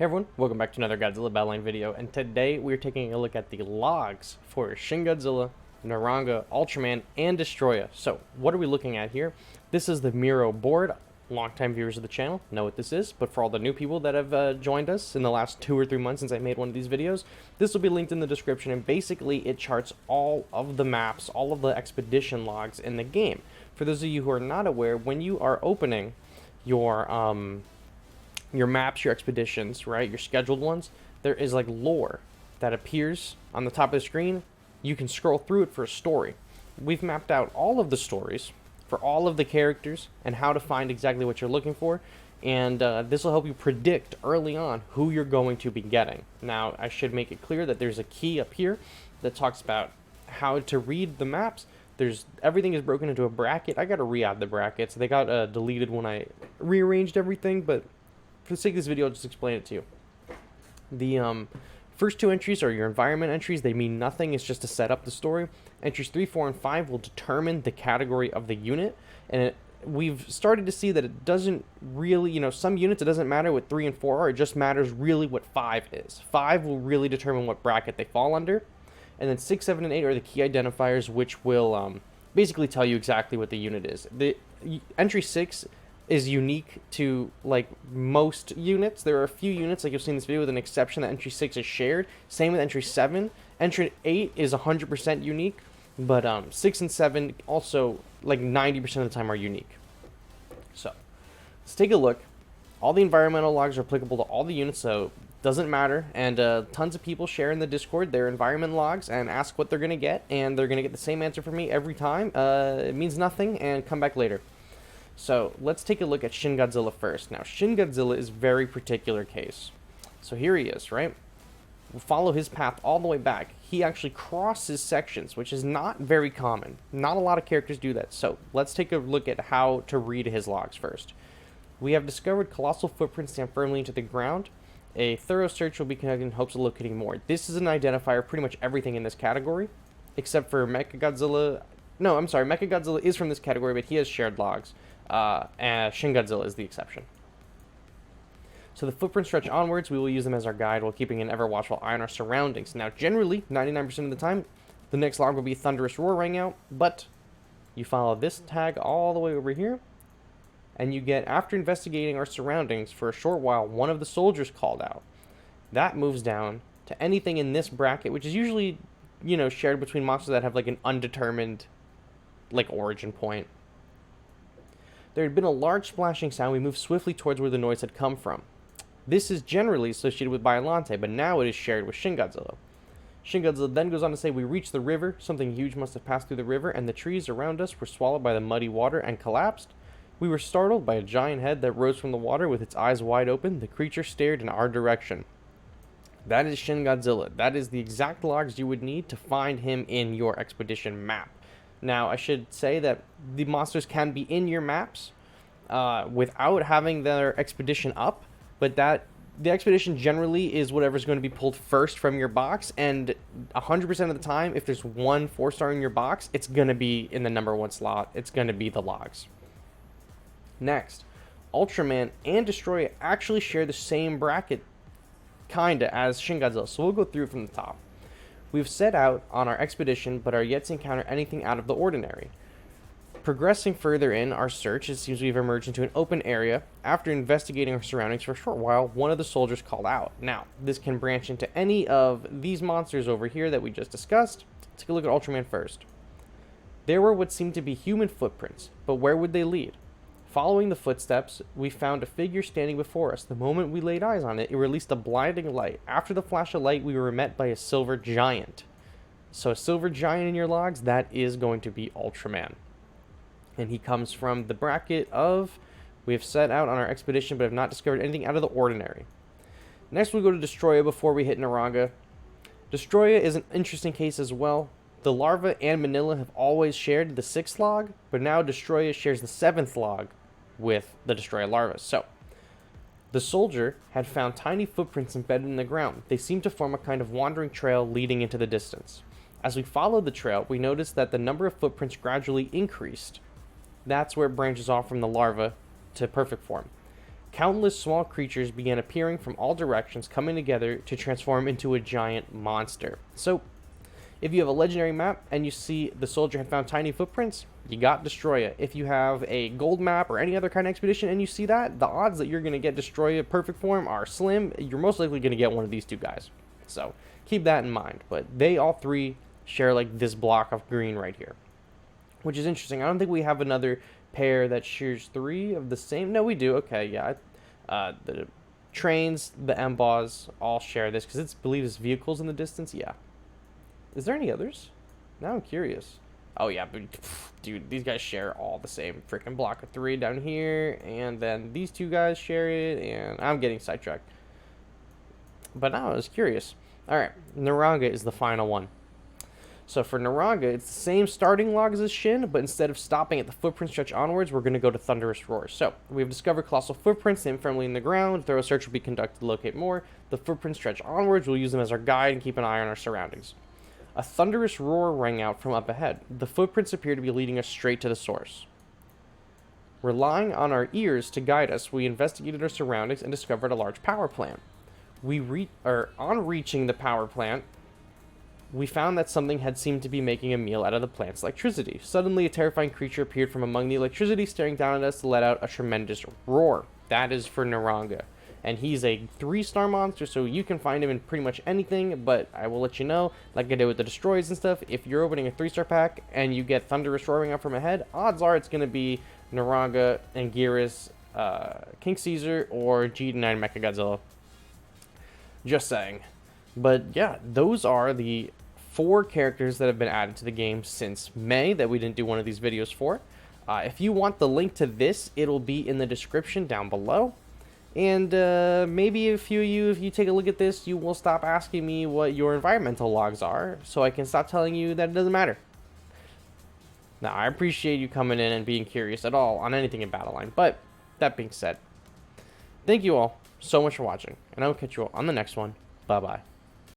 Hey everyone, welcome back to another Godzilla Battleline video, and today we're taking a look at the logs for Shin Godzilla, Naranga, Ultraman, and Destoroyah. So, what are we looking at here? This is the Miro board. Longtime viewers of the channel know what this is, but for all the new people that have joined us in the last 2 or 3 months since I made one of these videos, this will be linked in the description, and basically it charts all of the maps, all of the expedition logs in the game. For those of you who are not aware, when you are opening your maps, your expeditions, right, your scheduled ones, there is like lore that appears on the top of the screen. You can scroll through it for a story. We've mapped out all of the stories for all of the characters and how to find exactly what you're looking for, and this will help you predict early on who you're going to be getting. Now, I should make it clear that there's a key up here that talks about how to read the maps. Everything is broken into a bracket. I gotta re-add the brackets. They got deleted when I rearranged everything, but for the sake of this video, I'll just explain it to you. The first 2 entries are your environment entries. They mean nothing. It's just to set up the story. Entries 3, 4, and 5 will determine the category of the unit. And we've started to see that it doesn't really, some units it doesn't matter what 3 and 4 are. It just matters really what 5 is. 5 will really determine what bracket they fall under. And then 6, 7, and 8 are the key identifiers, which will basically tell you exactly what the unit is. The entry 6 is unique to like most units. There are a few units, like you'll see in this video, with an exception that entry 6 is shared. Same with entry 7. Entry 8 is 100% unique, but 6 and 7 also like 90% of the time are unique. So let's take a look. All the environmental logs are applicable to all the units, so doesn't matter. And tons of people share in the Discord their environment logs and ask what they're gonna get, and they're gonna get the same answer from me every time. It means nothing, and come back later. So let's take a look at Shin Godzilla first. Now, Shin Godzilla is a very particular case. So here he is, right? We'll follow his path all the way back. He actually crosses sections, which is not very common. Not a lot of characters do that. So let's take a look at how to read his logs first. We have discovered colossal footprints stand firmly into the ground. A thorough search will be conducted in hopes of locating more. This is an identifier of pretty much everything in this category, except for Mechagodzilla. No, I'm sorry, Mechagodzilla is from this category, but he has shared logs. And Shin Godzilla is the exception. So the footprints stretch onwards. We will use them as our guide while keeping an ever watchful eye on our surroundings. Now, generally, 99% of the time, the next log will be thunderous roar rang out, but you follow this tag all the way over here, and you get, after investigating our surroundings for a short while, one of the soldiers called out. That moves down to anything in this bracket, which is usually, shared between monsters that have like an undetermined, like, origin point. There had been a large splashing sound. We moved swiftly towards where the noise had come from. This is generally associated with Biollante, but now it is shared with Shin Godzilla. Shin Godzilla then goes on to say, we reached the river. Something huge must have passed through the river, and the trees around us were swallowed by the muddy water and collapsed. We were startled by a giant head that rose from the water with its eyes wide open. The creature stared in our direction. That is Shin Godzilla. That is the exact logs you would need to find him in your expedition map. Now, I should say that the monsters can be in your maps without having their expedition up, but that the expedition generally is whatever's going to be pulled first from your box, and 100% of the time, if there's one 4-star in your box, it's going to be in the number 1 slot. It's going to be the logs. Next, Ultraman and Destoroyah actually share the same bracket, kinda, as Shin Godzilla, so we'll go through from the top. We've set out on our expedition, but are yet to encounter anything out of the ordinary. Progressing further in our search, it seems we've emerged into an open area. After investigating our surroundings for a short while, one of the soldiers called out. Now, this can branch into any of these monsters over here that we just discussed. Let's take a look at Ultraman first. There were what seemed to be human footprints, but where would they lead? Following the footsteps, we found a figure standing before us. The moment we laid eyes on it, it released a blinding light. After the flash of light, we were met by a silver giant. So a silver giant in your logs, that is going to be Ultraman. And he comes from the bracket of, we have set out on our expedition but have not discovered anything out of the ordinary. Next, we go to Destoroyah before we hit Naranga. Destoroyah is an interesting case as well. The larva and Manila have always shared the 6th log, but now Destoroyah shares the 7th log with the Destoroyah larva. So, the soldier had found tiny footprints embedded in the ground. They seemed to form a kind of wandering trail leading into the distance. As we followed the trail, we noticed that the number of footprints gradually increased. That's where it branches off from the larva to perfect form. countless small creatures began appearing from all directions, coming together to transform into a giant monster. So, if you have a legendary map and you see the soldier had found tiny footprints, you got Destoroyah. If you have a gold map or any other kind of expedition and you see that, the odds that you're going to get Destoroyah perfect form are slim. You're most likely going to get one of these two guys. So keep that in mind. But they all three share like this block of green right here, which is interesting. I don't think we have another pair that shares three of the same. No, we do. Okay, yeah. The trains, the M-Boss all share this because it's believed as vehicles in the distance. Yeah. Is there any others? Now I'm curious. Oh yeah, but dude, these guys share all the same freaking block of three down here, and then these two guys share it, and I'm getting sidetracked. But now I was curious. All right, Naranga is the final one. So for Naranga, it's the same starting logs as Shin, but instead of stopping at the footprint stretch onwards, we're going to go to Thunderous Roar. So we've discovered colossal footprints, stand firmly in the ground. Thorough search will be conducted to locate more. The footprints stretch onwards. We'll use them as our guide and keep an eye on our surroundings. A thunderous roar rang out from up ahead. The footprints appear to be leading us straight to the source. Relying on our ears to guide us, we investigated our surroundings and discovered a large power plant. On reaching the power plant, we found that something had seemed to be making a meal out of the plant's electricity. Suddenly, a terrifying creature appeared from among the electricity, staring down at us to let out a tremendous roar. That is for Naranga. And he's a 3-star monster, so you can find him in pretty much anything, but I will let you know, like I did with the Destroyers and stuff, if you're opening a 3-star pack and you get Thunderous roaring out from ahead, odds are it's going to be Naranga, Anguirus, King Caesar, or G9 Mechagodzilla. Just saying. But yeah, those are the 4 characters that have been added to the game since May that we didn't do one of these videos for. If you want the link to this, it'll be in the description down below. And maybe a few of you, if you take a look at this, you will stop asking me what your environmental logs are, so I can stop telling you that it doesn't matter. Now, I appreciate you coming in and being curious at all on anything in Battleline, but that being said, thank you all so much for watching, and I will catch you all on the next one. Bye-bye.